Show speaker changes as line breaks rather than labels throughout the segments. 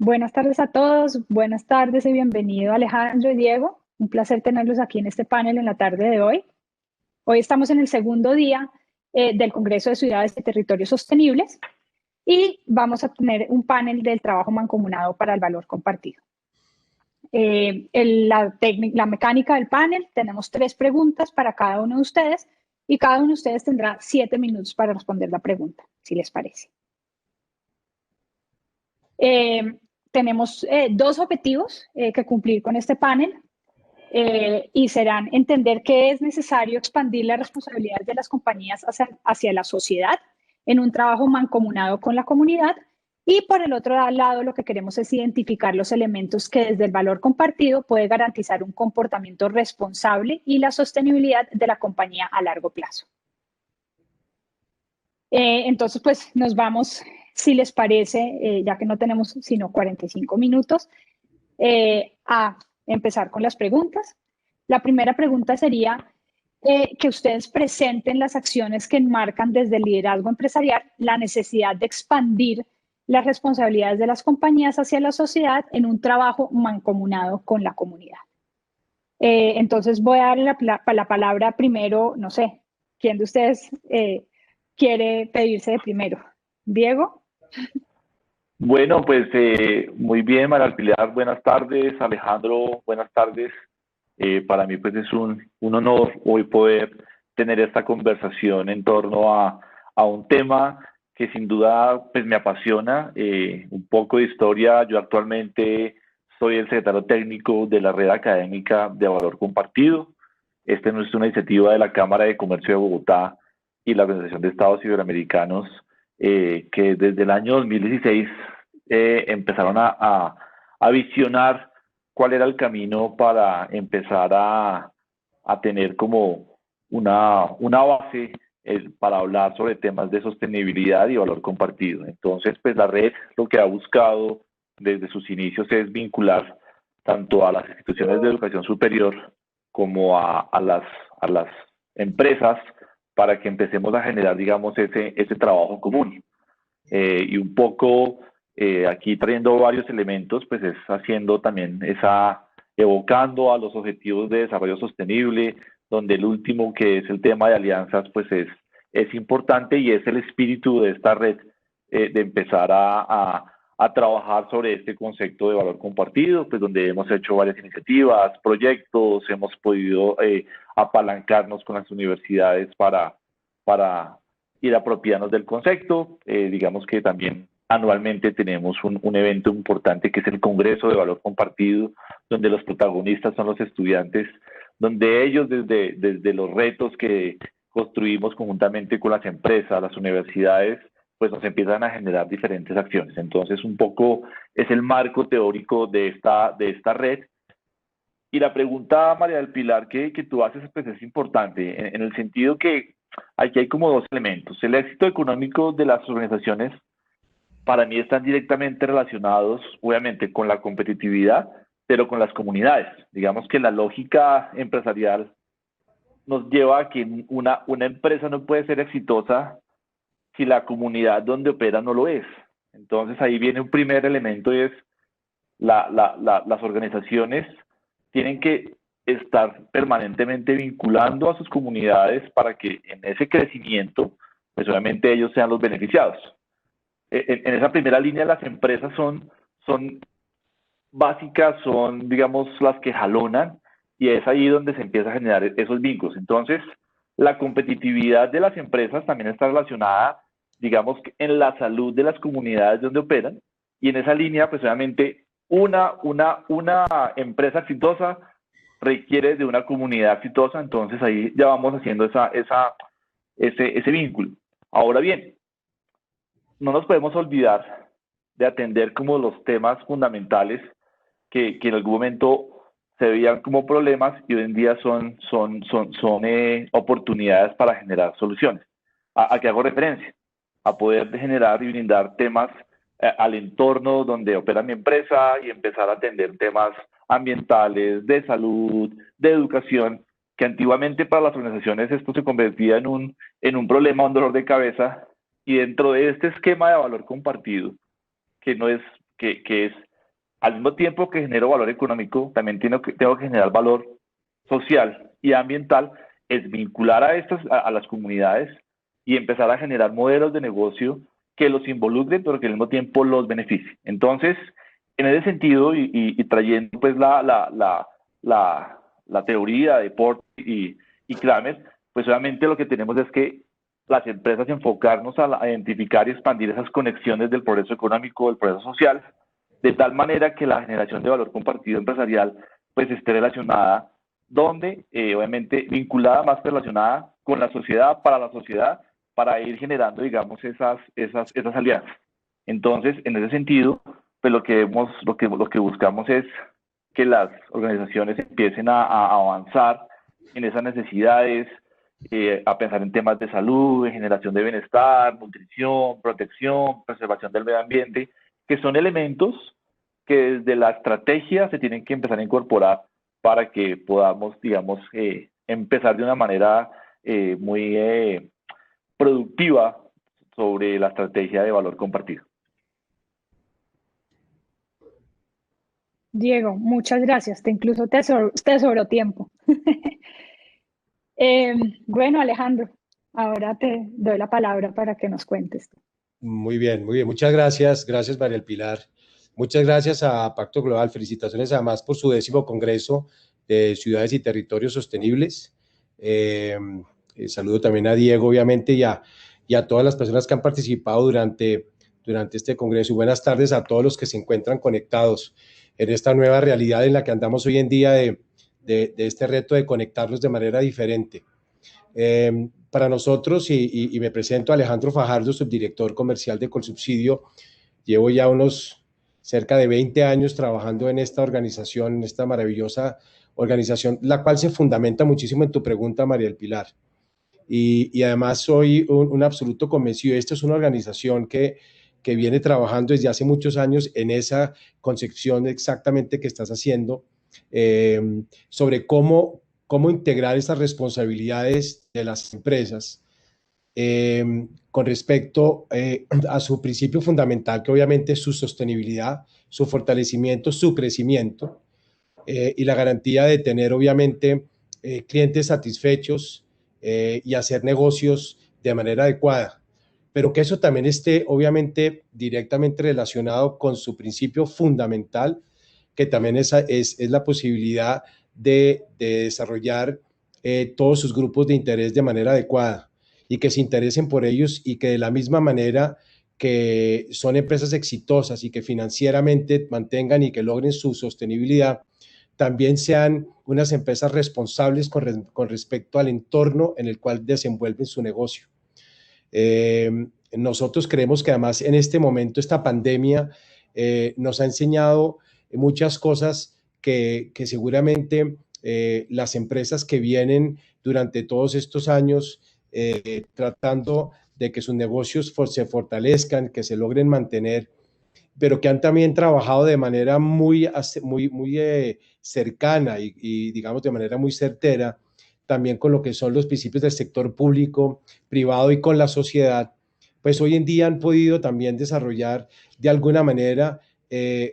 Buenas tardes a todos, buenas tardes y bienvenido Alejandro y Diego. Un placer tenerlos aquí en este panel en la tarde de hoy. Hoy estamos en el segundo día del Congreso de Ciudades y Territorios Sostenibles y vamos a tener un panel del trabajo mancomunado para el valor compartido. La mecánica del panel, tenemos 3 preguntas para cada uno de ustedes y cada uno de ustedes tendrá 7 minutos para responder la pregunta, si les parece. Tenemos 2 objetivos que cumplir con este panel y serán entender que es necesario expandir las responsabilidades de las compañías hacia la sociedad en un trabajo mancomunado con la comunidad, y por el otro lado lo que queremos es identificar los elementos que desde el valor compartido puede garantizar un comportamiento responsable y la sostenibilidad de la compañía a largo plazo. Entonces, pues nos vamos, si les parece, ya que no tenemos sino 45 minutos, a empezar con las preguntas. La primera pregunta sería que ustedes presenten las acciones que enmarcan desde el liderazgo empresarial la necesidad de expandir las responsabilidades de las compañías hacia la sociedad en un trabajo mancomunado con la comunidad. Entonces voy a darle la palabra primero, no sé, ¿quién de ustedes quiere pedirse de primero? ¿Diego?
Bueno, pues muy bien, María Pilar, buenas tardes. Alejandro, buenas tardes. Para mí pues es un honor hoy poder tener esta conversación en torno a un tema que sin duda pues me apasiona. Un poco de historia: yo actualmente soy el secretario técnico de la Red Académica de Valor Compartido. Esta es una iniciativa de la Cámara de Comercio de Bogotá y la Organización de Estados Iberoamericanos, que desde el año 2016 empezaron a visionar cuál era el camino para empezar a tener como una base para hablar sobre temas de sostenibilidad y valor compartido. Entonces, pues la red lo que ha buscado desde sus inicios es vincular tanto a las instituciones de educación superior como a las empresas para que empecemos a generar, digamos, ese trabajo común. Y un poco aquí trayendo varios elementos, pues es haciendo también evocando a los objetivos de desarrollo sostenible, donde el último, que es el tema de alianzas, pues es importante, y es el espíritu de esta red, de empezar a trabajar sobre este concepto de valor compartido, pues donde hemos hecho varias iniciativas, proyectos, hemos podido apalancarnos con las universidades para ir apropiarnos del concepto. Digamos que también anualmente tenemos un evento importante que es el Congreso de Valor Compartido, donde los protagonistas son los estudiantes, donde ellos desde los retos que construimos conjuntamente con las empresas, las universidades, pues nos empiezan a generar diferentes acciones. Entonces, un poco es el marco teórico de esta red. Y la pregunta, María del Pilar, que tú haces, pues es importante, en el sentido que aquí hay como 2 elementos. El éxito económico de las organizaciones, para mí, están directamente relacionados, obviamente, con la competitividad, pero con las comunidades. Digamos que la lógica empresarial nos lleva a que una empresa no puede ser exitosa si la comunidad donde opera no lo es. Entonces ahí viene un primer elemento, y es las organizaciones tienen que estar permanentemente vinculando a sus comunidades para que en ese crecimiento, pues obviamente ellos sean los beneficiados. En esa primera línea, las empresas son básicas, son, digamos, las que jalonan, y es ahí donde se empieza a generar esos vínculos. Entonces, la competitividad de las empresas también está relacionada, digamos, en la salud de las comunidades donde operan, y en esa línea, pues obviamente, una empresa exitosa requiere de una comunidad exitosa. Entonces ahí ya vamos haciendo ese vínculo. Ahora bien, no nos podemos olvidar de atender como los temas fundamentales que en algún momento se veían como problemas y hoy en día son oportunidades para generar soluciones. ¿A qué hago referencia? A poder generar y brindar temas al entorno donde opera mi empresa, y empezar a atender temas ambientales, de salud, de educación, que antiguamente para las organizaciones esto se convertía en un problema, un dolor de cabeza, y dentro de este esquema de valor compartido, que no es, que es al mismo tiempo que genero valor económico, también tengo que generar valor social y ambiental, es vincular a las comunidades y empezar a generar modelos de negocio que los involucren, pero que al mismo tiempo los beneficien. Entonces, en ese sentido, y trayendo pues la teoría de Port y Kramer, pues obviamente lo que tenemos es que las empresas enfocarnos a identificar y expandir esas conexiones del progreso económico, del progreso social, de tal manera que la generación de valor compartido empresarial pues esté relacionada, donde obviamente vinculada, más relacionada con la sociedad, para ir generando, digamos, esas alianzas. Entonces, en ese sentido, pues lo que buscamos es que las organizaciones empiecen a avanzar en esas necesidades, a pensar en temas de salud, de generación de bienestar, nutrición, protección, preservación del medio ambiente, que son elementos que desde la estrategia se tienen que empezar a incorporar para que podamos, digamos, empezar de una manera muy productiva sobre la estrategia de valor compartido.
Diego, muchas gracias. Incluso te sobró tiempo. Bueno, Alejandro, ahora te doy la palabra para que nos cuentes.
Muy bien, muy bien. Muchas gracias. Gracias, María del Pilar. Muchas gracias a Pacto Global. Felicitaciones además por su 10º Congreso de Ciudades y Territorios Sostenibles. Saludo también a Diego, obviamente, y a todas las personas que han participado durante este Congreso. Y buenas tardes a todos los que se encuentran conectados en esta nueva realidad en la que andamos hoy en día de este reto de conectarnos de manera diferente. Para nosotros, y me presento, Alejandro Fajardo, subdirector comercial de Colsubsidio. Llevo ya unos cerca de 20 años trabajando en esta organización, en esta maravillosa organización, la cual se fundamenta muchísimo en tu pregunta, María del Pilar. Y además soy un absoluto convencido. Esta es una organización que viene trabajando desde hace muchos años en esa concepción exactamente que estás haciendo, sobre cómo integrar estas responsabilidades de las empresas con respecto a su principio fundamental, que obviamente es su sostenibilidad, su fortalecimiento, su crecimiento y la garantía de tener obviamente clientes satisfechos y hacer negocios de manera adecuada, pero que eso también esté obviamente directamente relacionado con su principio fundamental, que también es la posibilidad de desarrollar todos sus grupos de interés de manera adecuada y que se interesen por ellos, y que de la misma manera que son empresas exitosas y que financieramente mantengan y que logren su sostenibilidad, también sean unas empresas responsables con respecto al entorno en el cual desenvuelven su negocio. Nosotros creemos que además en este momento esta pandemia nos ha enseñado muchas cosas que seguramente las empresas que vienen durante todos estos años tratando de que sus negocios se fortalezcan, que se logren mantener, pero que han también trabajado de manera muy cercana y digamos de manera muy certera, también con lo que son los principios del sector público, privado y con la sociedad, pues hoy en día han podido también desarrollar de alguna manera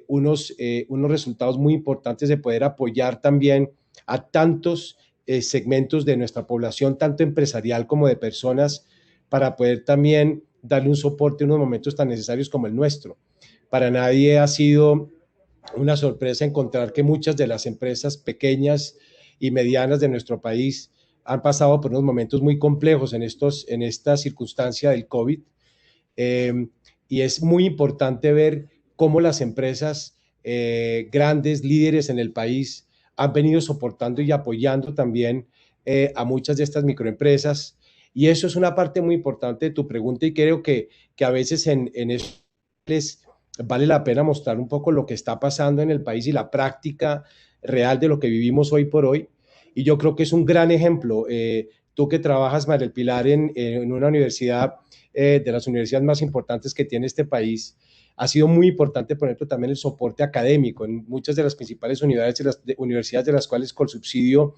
unos resultados muy importantes de poder apoyar también a tantos segmentos de nuestra población, tanto empresarial como de personas, para poder también darle un soporte en unos momentos tan necesarios como el nuestro. Para nadie ha sido una sorpresa encontrar que muchas de las empresas pequeñas y medianas de nuestro país han pasado por unos momentos muy complejos en esta circunstancia del COVID. Y es muy importante ver cómo las empresas grandes, líderes en el país, han venido soportando y apoyando también a muchas de estas microempresas. Y eso es una parte muy importante de tu pregunta, y creo que a veces en eso vale la pena mostrar un poco lo que está pasando en el país y la práctica real de lo que vivimos hoy por hoy. Y yo creo que es un gran ejemplo. Tú que trabajas, María del Pilar, en una universidad, de las universidades más importantes que tiene este país, ha sido muy importante, por ejemplo, también el soporte académico en muchas de las principales universidades de las cuales Colsubsidio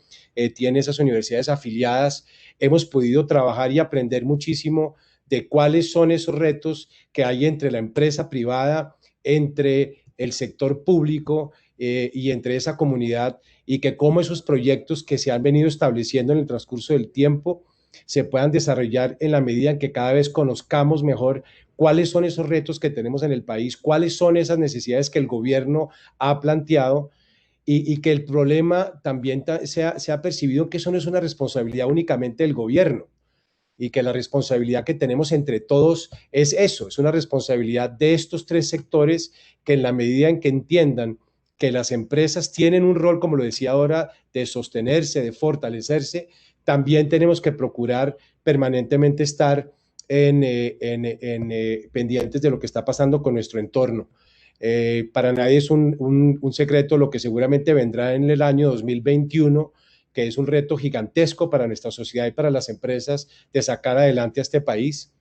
tiene esas universidades afiliadas. Hemos podido trabajar y aprender muchísimo de cuáles son esos retos que hay entre la empresa privada, entre el sector público y entre esa comunidad, y que cómo esos proyectos que se han venido estableciendo en el transcurso del tiempo se puedan desarrollar en la medida en que cada vez conozcamos mejor cuáles son esos retos que tenemos en el país, cuáles son esas necesidades que el gobierno ha planteado, y que el problema también sea percibido que eso no es una responsabilidad únicamente del gobierno, y que la responsabilidad que tenemos entre todos es eso, es una responsabilidad de estos tres sectores, que en la medida en que entiendan que las empresas tienen un rol, como lo decía ahora, de sostenerse, de fortalecerse, también tenemos que procurar permanentemente estar pendientes de lo que está pasando con nuestro entorno. Para nadie es un secreto lo que seguramente vendrá en el año 2021, que es un reto gigantesco para nuestra sociedad y para las empresas de sacar adelante a este país.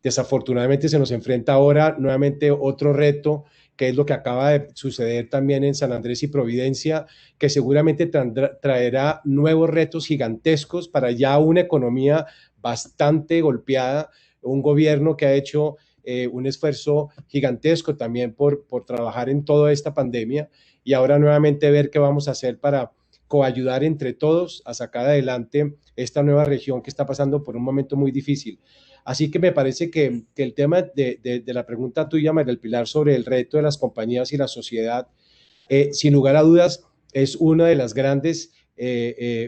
Desafortunadamente se nos enfrenta ahora nuevamente otro reto, que es lo que acaba de suceder también en San Andrés y Providencia, que seguramente traerá nuevos retos gigantescos para ya una economía bastante golpeada, un gobierno que ha hecho un esfuerzo gigantesco también por trabajar en toda esta pandemia, y ahora nuevamente ver qué vamos a hacer para coayudar entre todos a sacar adelante esta nueva región que está pasando por un momento muy difícil. Así que me parece que el tema de la pregunta tuya, María del Pilar, sobre el reto de las compañías y la sociedad, sin lugar a dudas, es una de las grandes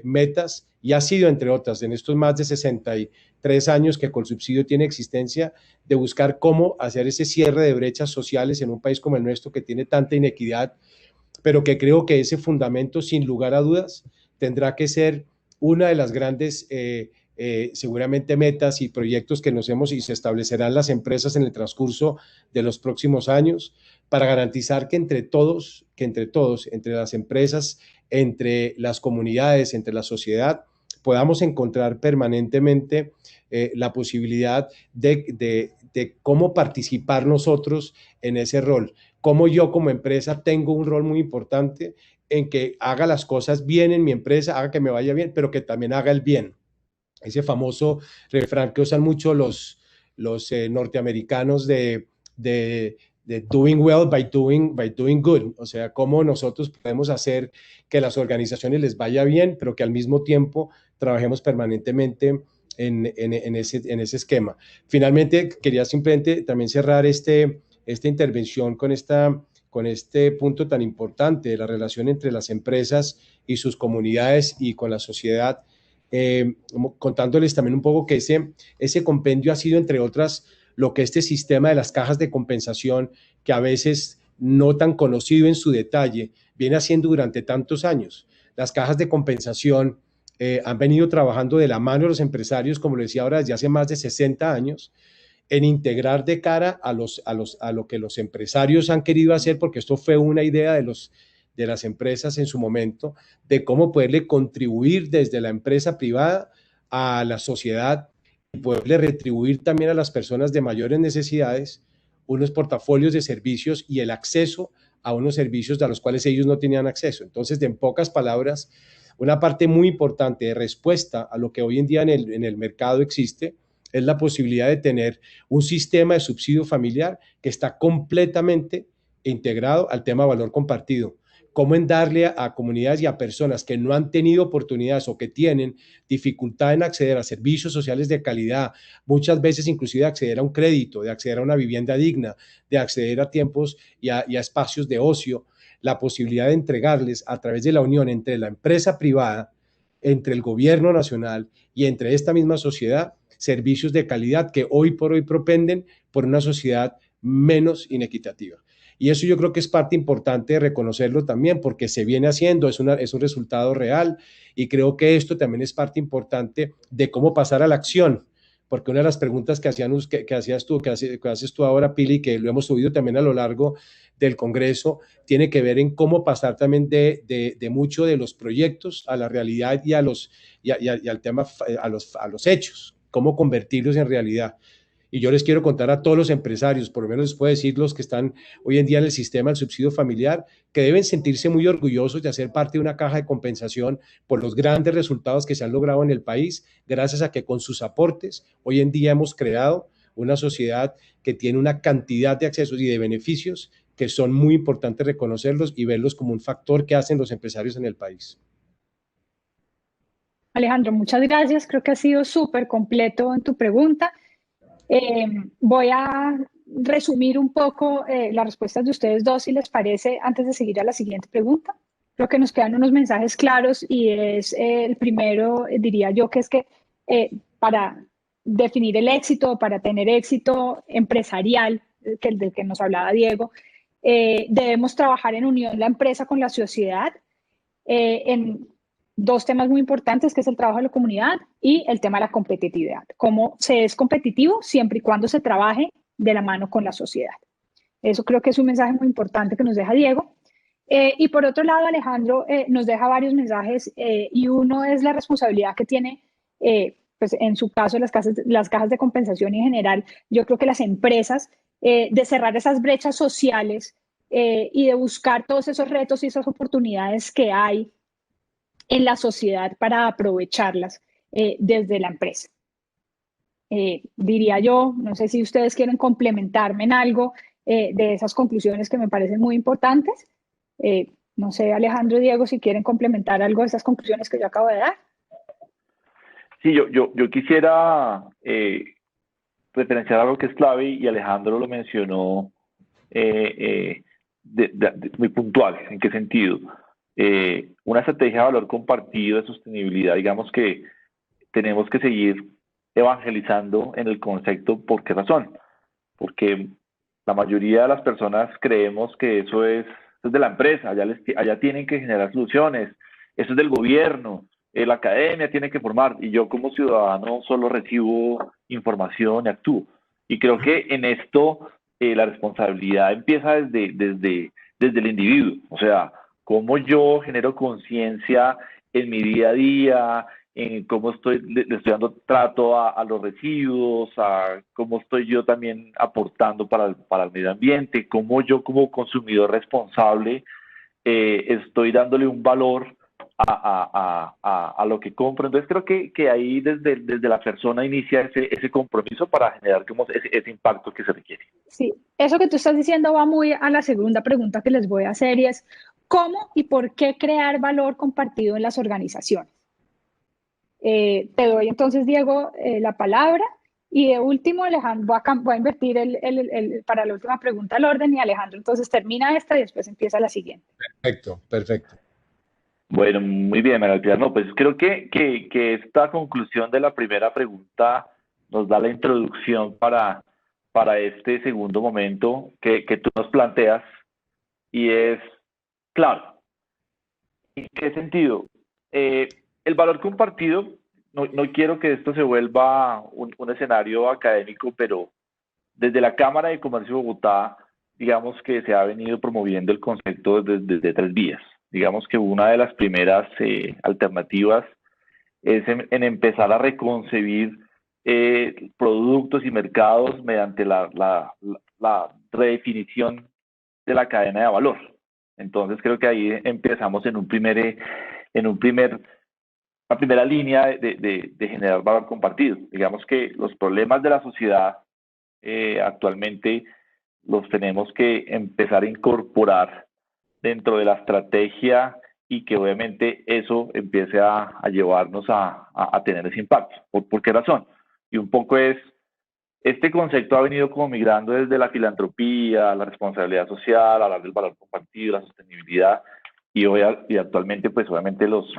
metas, y ha sido, entre otras, en estos más de 63 años que Colsubsidio tiene existencia, de buscar cómo hacer ese cierre de brechas sociales en un país como el nuestro, que tiene tanta inequidad, pero que creo que ese fundamento, sin lugar a dudas, tendrá que ser una de las grandes seguramente metas y proyectos que nos hemos y se establecerán las empresas en el transcurso de los próximos años, para garantizar que entre todos, entre las empresas, entre las comunidades, entre la sociedad, podamos encontrar permanentemente la posibilidad de cómo participar nosotros en ese rol. Cómo yo como empresa tengo un rol muy importante en que haga las cosas bien en mi empresa, haga que me vaya bien, pero que también haga el bien. Ese famoso refrán que usan mucho los norteamericanos de doing well by doing good, o sea, cómo nosotros podemos hacer que las organizaciones les vaya bien, pero que al mismo tiempo trabajemos permanentemente en ese esquema. Finalmente, quería simplemente también cerrar esta intervención con este punto tan importante de la relación entre las empresas y sus comunidades y con la sociedad, contándoles también un poco que ese compendio ha sido, entre otras, lo que este sistema de las cajas de compensación, que a veces no tan conocido en su detalle, viene haciendo durante tantos años. Las cajas de compensación han venido trabajando de la mano de los empresarios, como lo decía ahora, desde hace más de 60 años, en integrar de cara a lo que los empresarios han querido hacer, porque esto fue una idea de las empresas en su momento, de cómo poderle contribuir desde la empresa privada a la sociedad y poderle retribuir también a las personas de mayores necesidades unos portafolios de servicios y el acceso a unos servicios a los cuales ellos no tenían acceso. Entonces, en pocas palabras, una parte muy importante de respuesta a lo que hoy en día en el mercado existe es la posibilidad de tener un sistema de subsidio familiar que está completamente integrado al tema de valor compartido. Cómo en darle a comunidades y a personas que no han tenido oportunidades o que tienen dificultad en acceder a servicios sociales de calidad, muchas veces inclusive acceder a un crédito, de acceder a una vivienda digna, de acceder a tiempos y a espacios de ocio, la posibilidad de entregarles a través de la unión entre la empresa privada, entre el gobierno nacional y entre esta misma sociedad, servicios de calidad que hoy por hoy propenden por una sociedad menos inequitativa. Y eso yo creo que es parte importante de reconocerlo también, porque se viene haciendo, es un resultado real, y creo que esto también es parte importante de cómo pasar a la acción, porque una de las preguntas que haces tú ahora, Pili, que lo hemos subido también a lo largo del Congreso, tiene que ver en cómo pasar también de mucho de los proyectos a la realidad y al tema, a los hechos, cómo convertirlos en realidad. Y yo les quiero contar a todos los empresarios, por lo menos les puedo decir los que están hoy en día en el sistema del subsidio familiar, que deben sentirse muy orgullosos de hacer parte de una caja de compensación por los grandes resultados que se han logrado en el país, gracias a que con sus aportes hoy en día hemos creado una sociedad que tiene una cantidad de accesos y de beneficios que son muy importantes reconocerlos y verlos como un factor que hacen los empresarios en el país.
Alejandro, muchas gracias. Creo que ha sido súper completo en tu pregunta. Voy a resumir un poco las respuestas de ustedes dos, si les parece, antes de seguir a la siguiente pregunta. Creo que nos quedan unos mensajes claros y es el primero, diría yo, que es que para definir el éxito, para tener éxito empresarial, del que nos hablaba Diego, debemos trabajar en unión la empresa con la sociedad en dos temas muy importantes, que es el trabajo de la comunidad y el tema de la competitividad. Cómo se es competitivo siempre y cuando se trabaje de la mano con la sociedad. Eso creo que es un mensaje muy importante que nos deja Diego. Y por otro lado, Alejandro nos deja varios mensajes y uno es la responsabilidad que tiene, pues en su caso, las cajas de compensación y en general, yo creo que las empresas, de cerrar esas brechas sociales y de buscar todos esos retos y esas oportunidades que hay en la sociedad para aprovecharlas desde la empresa. Diría yo, no sé si ustedes quieren complementarme en algo de esas conclusiones que me parecen muy importantes. No sé, Alejandro, Diego, si quieren complementar algo de esas conclusiones que yo acabo de dar.
Sí, yo quisiera referenciar algo que es clave y Alejandro lo mencionó muy puntual. ¿En qué sentido? Una estrategia de valor compartido de sostenibilidad, digamos que tenemos que seguir evangelizando en el concepto. ¿Por qué razón? Porque la mayoría de las personas creemos que eso es de la empresa, allá tienen que generar soluciones, eso es del gobierno, la academia tiene que formar, y yo como ciudadano solo recibo información y actúo. Y creo que en esto la responsabilidad empieza desde el individuo, o sea, cómo yo genero conciencia en mi día a día, en cómo le estoy dando trato a los residuos, a cómo estoy yo también aportando para el medio ambiente, cómo yo como consumidor responsable estoy dándole un valor a lo que compro. Entonces creo que ahí desde la persona inicia ese compromiso para generar como ese impacto que se requiere.
Sí, eso que tú estás diciendo va muy a la segunda pregunta que les voy a hacer y es ¿cómo y por qué crear valor compartido en las organizaciones? Te doy entonces, Diego, la palabra. Y de último, Alejandro, voy a invertir para la última pregunta el orden y Alejandro entonces termina esta y después empieza la siguiente.
Perfecto, perfecto.
Bueno, muy bien, María Pilar. No, pues creo que esta conclusión de la primera pregunta nos da la introducción para este segundo momento que tú nos planteas y es, claro, ¿en qué sentido? El valor compartido, no quiero que esto se vuelva un escenario académico, pero desde la Cámara de Comercio de Bogotá, digamos que se ha venido promoviendo el concepto desde 3 vías. Digamos que una de las primeras alternativas es en empezar a reconcebir productos y mercados mediante la redefinición de la cadena de valor. Entonces creo que ahí empezamos en una primera línea de generar valor compartido. Digamos que los problemas de la sociedad actualmente los tenemos que empezar a incorporar dentro de la estrategia y que obviamente eso empiece a llevarnos a tener ese impacto. ¿Por qué razón? Y un poco este concepto ha venido como migrando desde la filantropía, la responsabilidad social, hablar del valor compartido, la sostenibilidad, y actualmente pues obviamente los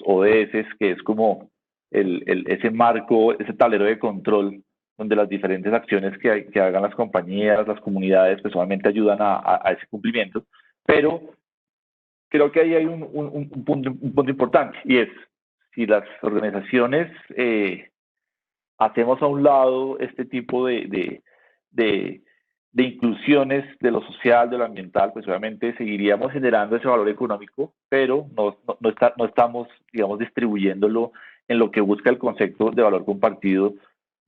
ODS, que es como ese marco, ese tablero de control donde las diferentes acciones que hagan las compañías, las comunidades, pues obviamente ayudan a ese cumplimiento. Pero creo que ahí hay un punto importante, y es, si las organizaciones hacemos a un lado este tipo de inclusiones de lo social, de lo ambiental, pues obviamente seguiríamos generando ese valor económico, pero no estamos, digamos, distribuyéndolo en lo que busca el concepto de valor compartido,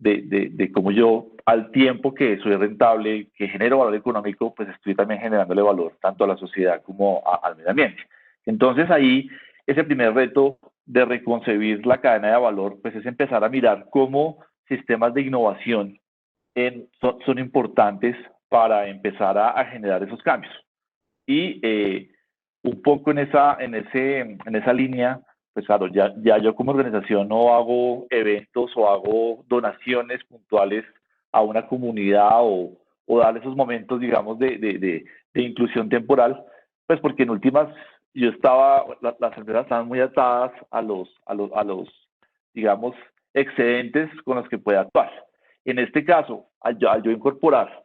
de cómo yo, al tiempo que soy rentable, que genero valor económico, pues estoy también generándole valor tanto a la sociedad como al medio ambiente. Entonces ahí, ese primer reto de reconcebir la cadena de valor, pues es empezar a mirar cómo sistemas de innovación son importantes para empezar a generar esos cambios. Y un poco en esa línea, pues claro, ya yo como organización no hago eventos o hago donaciones puntuales a una comunidad o dar esos momentos, digamos, de inclusión temporal, pues porque en últimas las empresas estaban muy atadas a los, digamos, excedentes con los que puede actuar. En este caso, al yo incorporar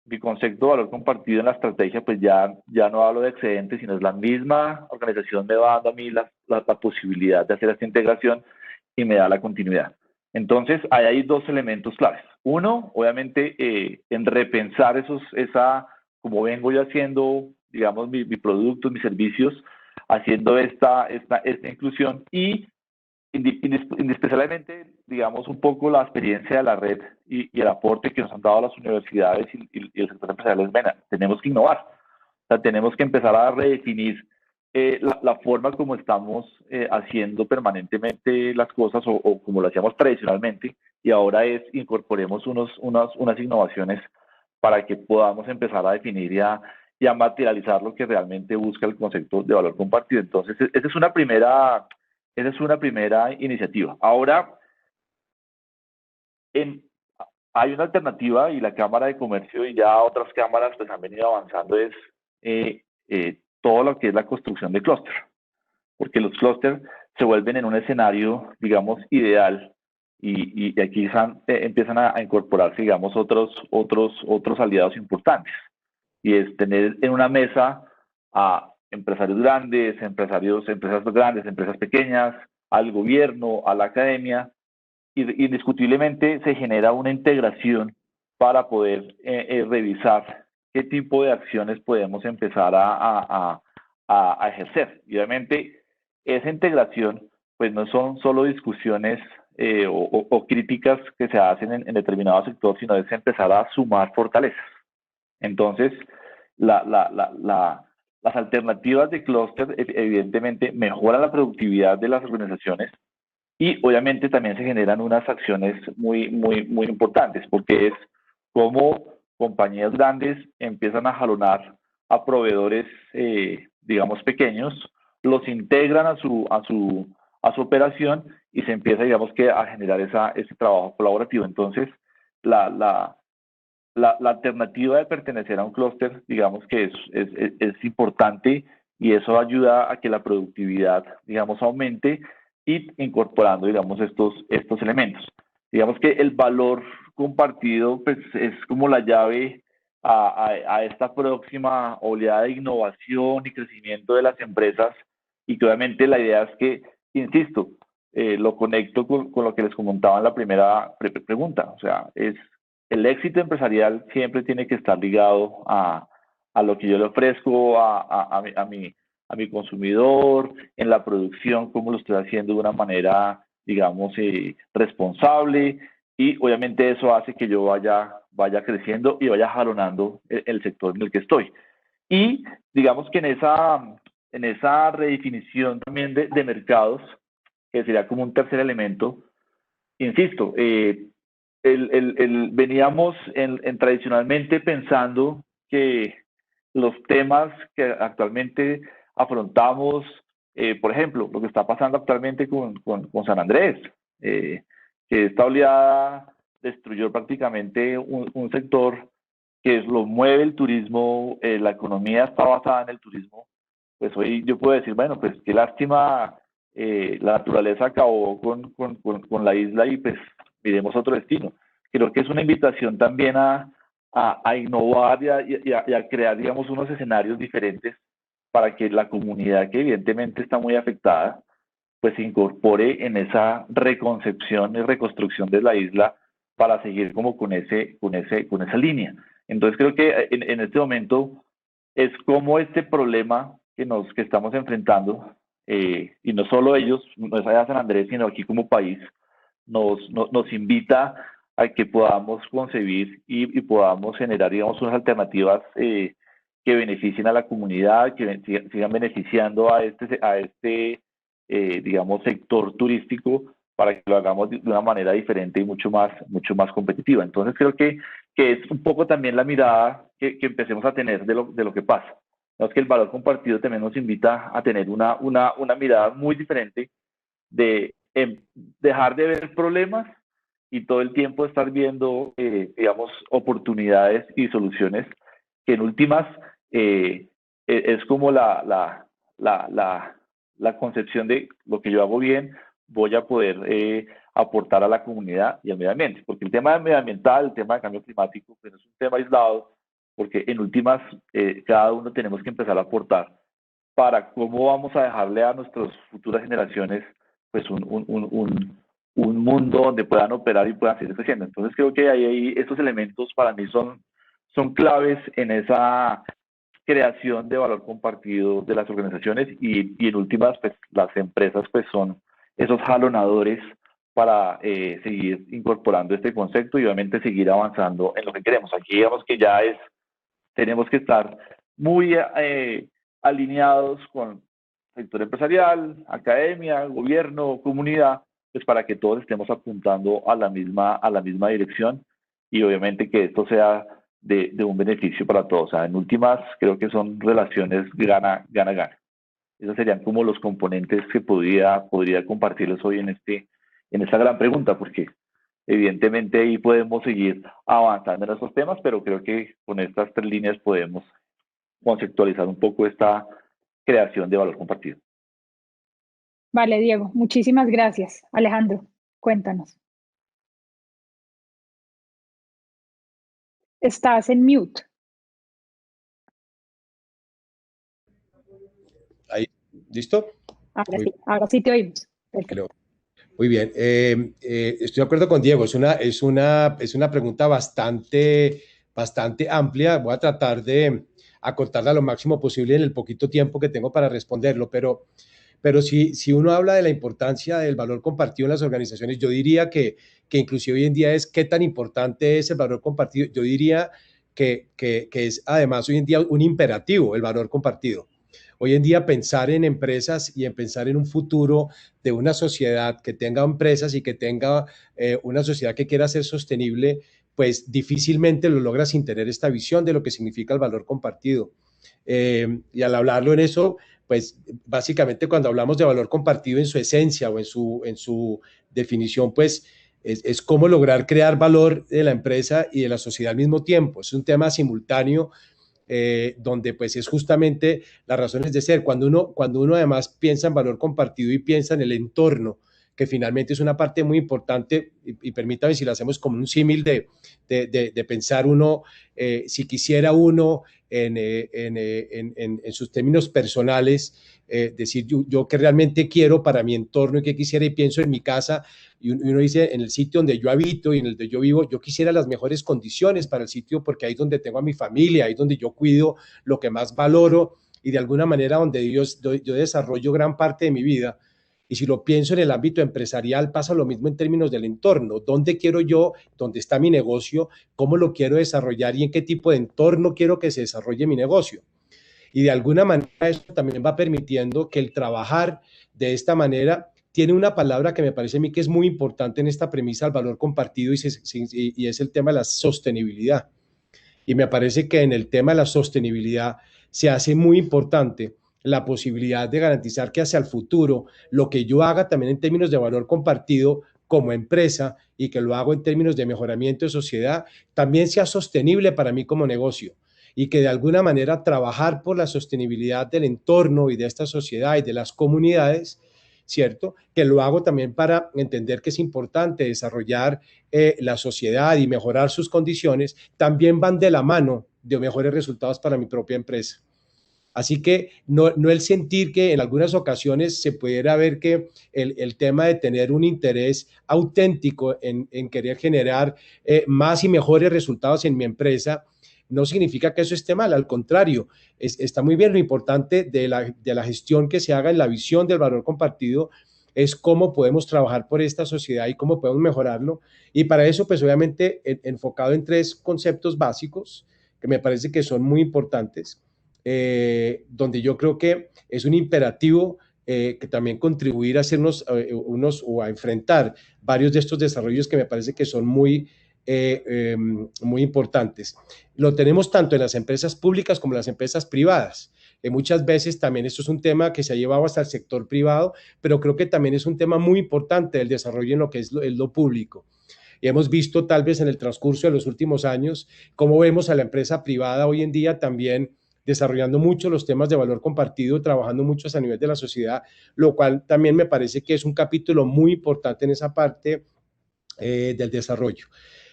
mi concepto de valor compartido en la estrategia, pues ya no hablo de excedentes, sino es la misma organización me va dando a mí la posibilidad de hacer esta integración y me da la continuidad. Entonces, ahí hay dos elementos claves. Uno, obviamente, en repensar como vengo yo haciendo, digamos, mi productos, mis servicios, haciendo esta inclusión y indispensablemente, digamos, un poco la experiencia de la red y el aporte que nos han dado las universidades y el sector empresarial es, bueno, tenemos que innovar. O sea, tenemos que empezar a redefinir la forma como estamos haciendo permanentemente las cosas o como lo hacíamos tradicionalmente, y ahora incorporemos unas innovaciones para que podamos empezar a definir y a materializar lo que realmente busca el concepto de valor compartido. Entonces, esa es una primera iniciativa. Ahora, hay una alternativa y la Cámara de Comercio y ya otras cámaras pues han venido avanzando, es todo lo que es la construcción de clúster, porque los clústeres se vuelven en un escenario, digamos, ideal y aquí empiezan a incorporarse, digamos, otros aliados importantes, y es tener en una mesa a empresarios grandes, empresas grandes, empresas pequeñas, al gobierno, a la academia, y indiscutiblemente se genera una integración para poder revisar qué tipo de acciones podemos empezar a ejercer. Y obviamente esa integración pues no son solo discusiones o críticas que se hacen en determinado sector, sino es empezar a sumar fortalezas. Entonces, las alternativas de clúster evidentemente mejoran la productividad de las organizaciones y obviamente también se generan unas acciones muy importantes, porque es como compañías grandes empiezan a jalonar a proveedores, digamos, pequeños, los integran a su operación y se empieza, digamos, que a generar ese trabajo colaborativo. Entonces, la alternativa de pertenecer a un clúster, digamos que es importante, y eso ayuda a que la productividad, digamos, aumente y incorporando, digamos, estos elementos. Digamos que el valor compartido pues, es como la llave a esta próxima oleada de innovación y crecimiento de las empresas, y que obviamente la idea es que, insisto, lo conecto con lo que les comentaba en la primera pregunta, o sea, el éxito empresarial siempre tiene que estar ligado a lo que yo le ofrezco a mi consumidor, en la producción, cómo lo estoy haciendo de una manera, digamos, responsable, y obviamente eso hace que yo vaya creciendo y vaya jalonando el sector en el que estoy. Y digamos que en esa redefinición también de mercados, que sería como un tercer elemento, insisto, veníamos tradicionalmente pensando que los temas que actualmente afrontamos, por ejemplo, lo que está pasando actualmente con San Andrés, que esta oleada destruyó prácticamente un sector que lo mueve el turismo, la economía está basada en el turismo, pues hoy yo puedo decir, bueno, pues qué lástima, la naturaleza acabó con la isla y pues miremos otro destino. Creo que es una invitación también a innovar y a crear, digamos, unos escenarios diferentes para que la comunidad, que evidentemente está muy afectada, pues se incorpore en esa reconcepción y reconstrucción de la isla para seguir como con esa línea. Entonces creo que en este momento es como este problema que estamos enfrentando, y no solo ellos, no es allá San Andrés, sino aquí como país, nos invita a que podamos concebir y podamos generar, digamos, unas alternativas que beneficien a la comunidad, que sigan beneficiando a este digamos, sector turístico, para que lo hagamos de una manera diferente y mucho más competitiva. Entonces creo que es un poco también la mirada que empecemos a tener de lo que pasa. Es que el valor compartido también nos invita a tener una mirada muy diferente de dejar de ver problemas y todo el tiempo estar viendo, digamos, oportunidades y soluciones que en últimas es como la concepción de lo que yo hago bien, voy a poder aportar a la comunidad y al medio ambiente. Porque el tema medioambiental, el tema de cambio climático, pues no es un tema aislado, porque en últimas cada uno tenemos que empezar a aportar para cómo vamos a dejarle a nuestras futuras generaciones pues un mundo donde puedan operar y puedan seguir creciendo. Entonces creo que ahí estos elementos para mí son claves en esa creación de valor compartido de las organizaciones y en últimas pues las empresas pues son esos jalonadores para seguir incorporando este concepto y obviamente seguir avanzando en lo que queremos. Aquí digamos que ya tenemos que estar muy alineados con sector empresarial, academia, gobierno, comunidad, pues para que todos estemos apuntando a la misma dirección y obviamente que esto sea de un beneficio para todos. O sea, en últimas, creo que son relaciones gana-gana. Esos serían como los componentes que podría compartirles hoy en esta gran pregunta, porque evidentemente ahí podemos seguir avanzando en estos temas, pero creo que con estas 3 líneas podemos conceptualizar un poco esta creación de valor compartido.
Vale, Diego, muchísimas gracias. Alejandro, cuéntanos. Estás en mute.
Ahí, ¿listo?
Ahora sí te oímos. Perfecto.
Muy bien. Estoy de acuerdo con Diego. Es una pregunta bastante amplia. Voy a tratar de acortarla lo máximo posible en el poquito tiempo que tengo para responderlo, pero si uno habla de la importancia del valor compartido en las organizaciones, yo diría que inclusive hoy en día es qué tan importante es el valor compartido. Yo diría que es además hoy en día un imperativo el valor compartido. Hoy en día pensar en empresas y en pensar en un futuro de una sociedad que tenga empresas y que tenga una sociedad que quiera ser sostenible, pues difícilmente lo logra sin tener esta visión de lo que significa el valor compartido. Y al hablarlo en eso, pues básicamente cuando hablamos de valor compartido en su esencia o en su definición, pues es cómo lograr crear valor de la empresa y de la sociedad al mismo tiempo. Es un tema simultáneo donde pues es justamente las razones de ser. Cuando uno además piensa en valor compartido y piensa en el entorno, que finalmente es una parte muy importante, y permítame si lo hacemos como un símil de pensar uno, si quisiera uno en sus términos personales, decir yo qué realmente quiero para mi entorno y qué quisiera y pienso en mi casa, y uno dice en el sitio donde yo habito y en el de yo vivo, yo quisiera las mejores condiciones para el sitio porque ahí es donde tengo a mi familia, ahí es donde yo cuido lo que más valoro y de alguna manera donde yo desarrollo gran parte de mi vida. Y si lo pienso en el ámbito empresarial, pasa lo mismo en términos del entorno. ¿Dónde quiero yo? ¿Dónde está mi negocio? ¿Cómo lo quiero desarrollar? ¿Y en qué tipo de entorno quiero que se desarrolle mi negocio? Y de alguna manera eso también va permitiendo que el trabajar de esta manera tiene una palabra que me parece a mí que es muy importante en esta premisa del valor compartido y es el tema de la sostenibilidad. Y me parece que en el tema de la sostenibilidad se hace muy importante la posibilidad de garantizar que hacia el futuro lo que yo haga también en términos de valor compartido como empresa y que lo hago en términos de mejoramiento de sociedad, también sea sostenible para mí como negocio y que de alguna manera trabajar por la sostenibilidad del entorno y de esta sociedad y de las comunidades, ¿cierto? Que lo hago también para entender que es importante desarrollar la sociedad y mejorar sus condiciones, también van de la mano de mejores resultados para mi propia empresa. Así que no el sentir que en algunas ocasiones se pudiera ver que el tema de tener un interés auténtico en querer generar más y mejores resultados en mi empresa, no significa que eso esté mal, al contrario, está muy bien. Lo importante de la gestión que se haga en la visión del valor compartido es cómo podemos trabajar por esta sociedad y cómo podemos mejorarlo. Y para eso, pues obviamente, enfocado en 3 conceptos básicos que me parece que son muy importantes, donde yo creo que es un imperativo que también contribuir a hacernos o a enfrentar varios de estos desarrollos que me parece que son muy importantes. Lo tenemos tanto en las empresas públicas como en las empresas privadas. Muchas veces también esto es un tema que se ha llevado hasta el sector privado, pero creo que también es un tema muy importante del desarrollo en lo que es lo público. Y hemos visto tal vez en el transcurso de los últimos años cómo vemos a la empresa privada hoy en día también desarrollando mucho los temas de valor compartido, trabajando mucho a nivel de la sociedad, lo cual también me parece que es un capítulo muy importante en esa parte del desarrollo.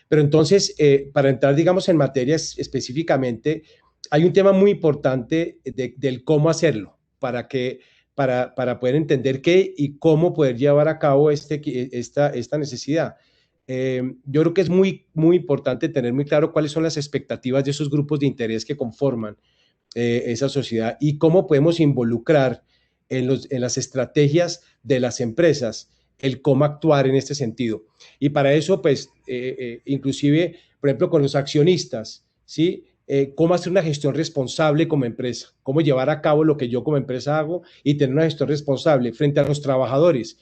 Pero entonces, para entrar, digamos, en materias específicamente, hay un tema muy importante del cómo hacerlo, para poder entender qué y cómo poder llevar a cabo esta necesidad. Yo creo que es muy, muy importante tener muy claro cuáles son las expectativas de esos grupos de interés que conforman esa sociedad y cómo podemos involucrar en las estrategias de las empresas el cómo actuar en este sentido. Y para eso, pues, inclusive, por ejemplo, con los accionistas, ¿sí? Cómo hacer una gestión responsable como empresa, cómo llevar a cabo lo que yo como empresa hago y tener una gestión responsable frente a los trabajadores,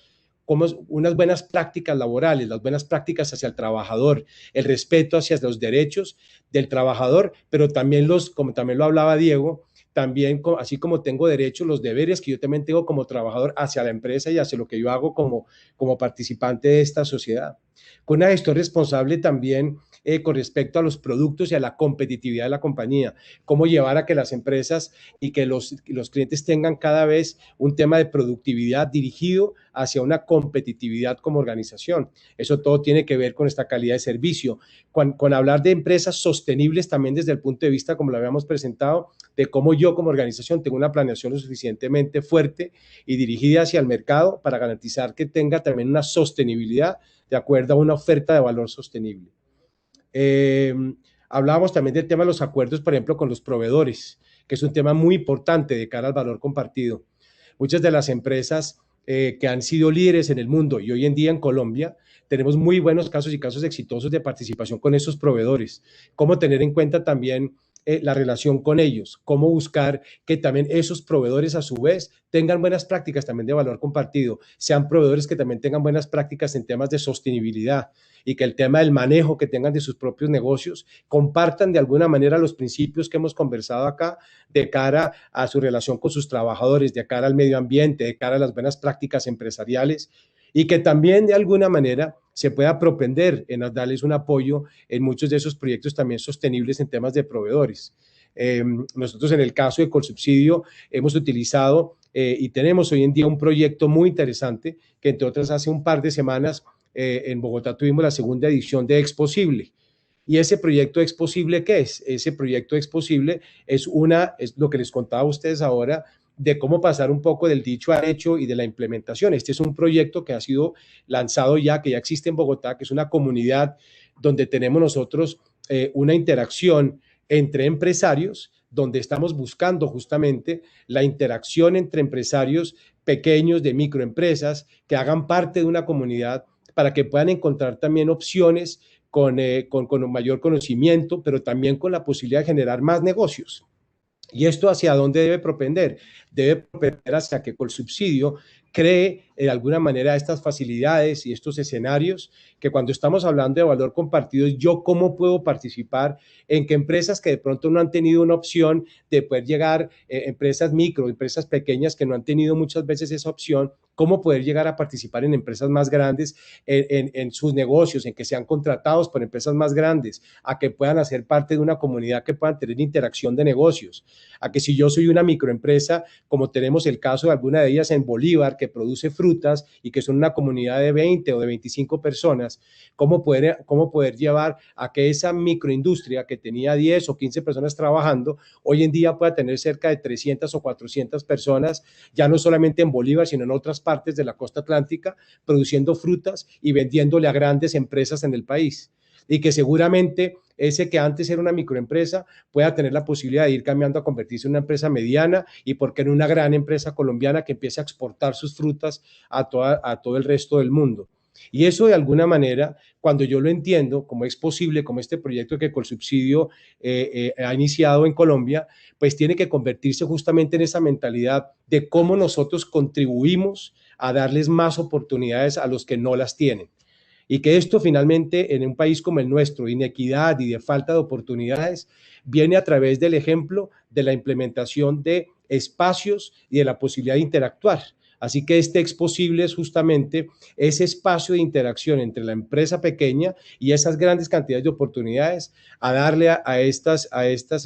como unas buenas prácticas laborales, las buenas prácticas hacia el trabajador, el respeto hacia los derechos del trabajador, pero también como también lo hablaba Diego, también así como tengo derechos, los deberes que yo también tengo como trabajador hacia la empresa y hacia lo que yo hago como participante de esta sociedad. Con una gestión responsable también con respecto a los productos y a la competitividad de la compañía, cómo llevar a que las empresas y que los clientes tengan cada vez un tema de productividad dirigido hacia una competitividad como organización. Eso todo tiene que ver con esta calidad de servicio, con hablar de empresas sostenibles también desde el punto de vista, como lo habíamos presentado, de cómo yo como organización tengo una planeación lo suficientemente fuerte y dirigida hacia el mercado para garantizar que tenga también una sostenibilidad de acuerdo a una oferta de valor sostenible. Hablábamos también del tema de los acuerdos, por ejemplo, con los proveedores, que es un tema muy importante de cara al valor compartido. Muchas de las empresas que han sido líderes en el mundo y hoy en día en Colombia, tenemos muy buenos casos y casos exitosos de participación con esos proveedores. Cómo tener en cuenta también la relación con ellos, cómo buscar que también esos proveedores a su vez tengan buenas prácticas también de valor compartido, sean proveedores que también tengan buenas prácticas en temas de sostenibilidad y que el tema del manejo que tengan de sus propios negocios compartan de alguna manera los principios que hemos conversado acá de cara a su relación con sus trabajadores, de cara al medio ambiente, de cara a las buenas prácticas empresariales y que también de alguna manera se pueda propender en darles un apoyo en muchos de esos proyectos también sostenibles en temas de proveedores. Nosotros en el caso de Colsubsidio hemos utilizado y tenemos hoy en día un proyecto muy interesante que entre otras hace un par de semanas en Bogotá tuvimos la segunda edición de Exposible. ¿Y ese proyecto Exposible qué es? Ese proyecto Exposible es lo que les contaba a ustedes ahora, de cómo pasar un poco del dicho al hecho y de la implementación. Este es un proyecto que ha sido lanzado ya, que ya existe en Bogotá, que es una comunidad donde tenemos nosotros una interacción entre empresarios, donde estamos buscando justamente la interacción entre empresarios pequeños de microempresas que hagan parte de una comunidad para que puedan encontrar también opciones con un mayor conocimiento, pero también con la posibilidad de generar más negocios. ¿Y esto hacia dónde debe propender? Debe propender hacia que Colsubsidio cree de alguna manera estas facilidades y estos escenarios que cuando estamos hablando de valor compartido es yo cómo puedo participar en que empresas que de pronto no han tenido una opción de poder llegar, empresas micro, empresas pequeñas que no han tenido muchas veces esa opción, cómo poder llegar a participar en empresas más grandes, en sus negocios, en que sean contratados por empresas más grandes, a que puedan hacer parte de una comunidad que puedan tener interacción de negocios, a que si yo soy una microempresa, como tenemos el caso de alguna de ellas en Bolívar, que produce frutas y que son una comunidad de 20 o de 25 personas, cómo poder llevar a que esa microindustria que tenía 10 o 15 personas trabajando, hoy en día pueda tener cerca de 300 o 400 personas, ya no solamente en Bolívar, sino en otras partes de la costa atlántica, produciendo frutas y vendiéndole a grandes empresas en el país. Y que seguramente ese que antes era una microempresa pueda tener la posibilidad de ir cambiando a convertirse en una empresa mediana y porque en una gran empresa colombiana que empiece a exportar sus frutas a todo el resto del mundo. Y eso de alguna manera, cuando yo lo entiendo, como es posible, como este proyecto que Colsubsidio ha iniciado en Colombia, pues tiene que convertirse justamente en esa mentalidad de cómo nosotros contribuimos a darles más oportunidades a los que no las tienen. Y que esto finalmente en un país como el nuestro, de inequidad y de falta de oportunidades, viene a través del ejemplo de la implementación de espacios y de la posibilidad de interactuar. Así que este Exposible es justamente ese espacio de interacción entre la empresa pequeña y esas grandes cantidades de oportunidades, a darle a estas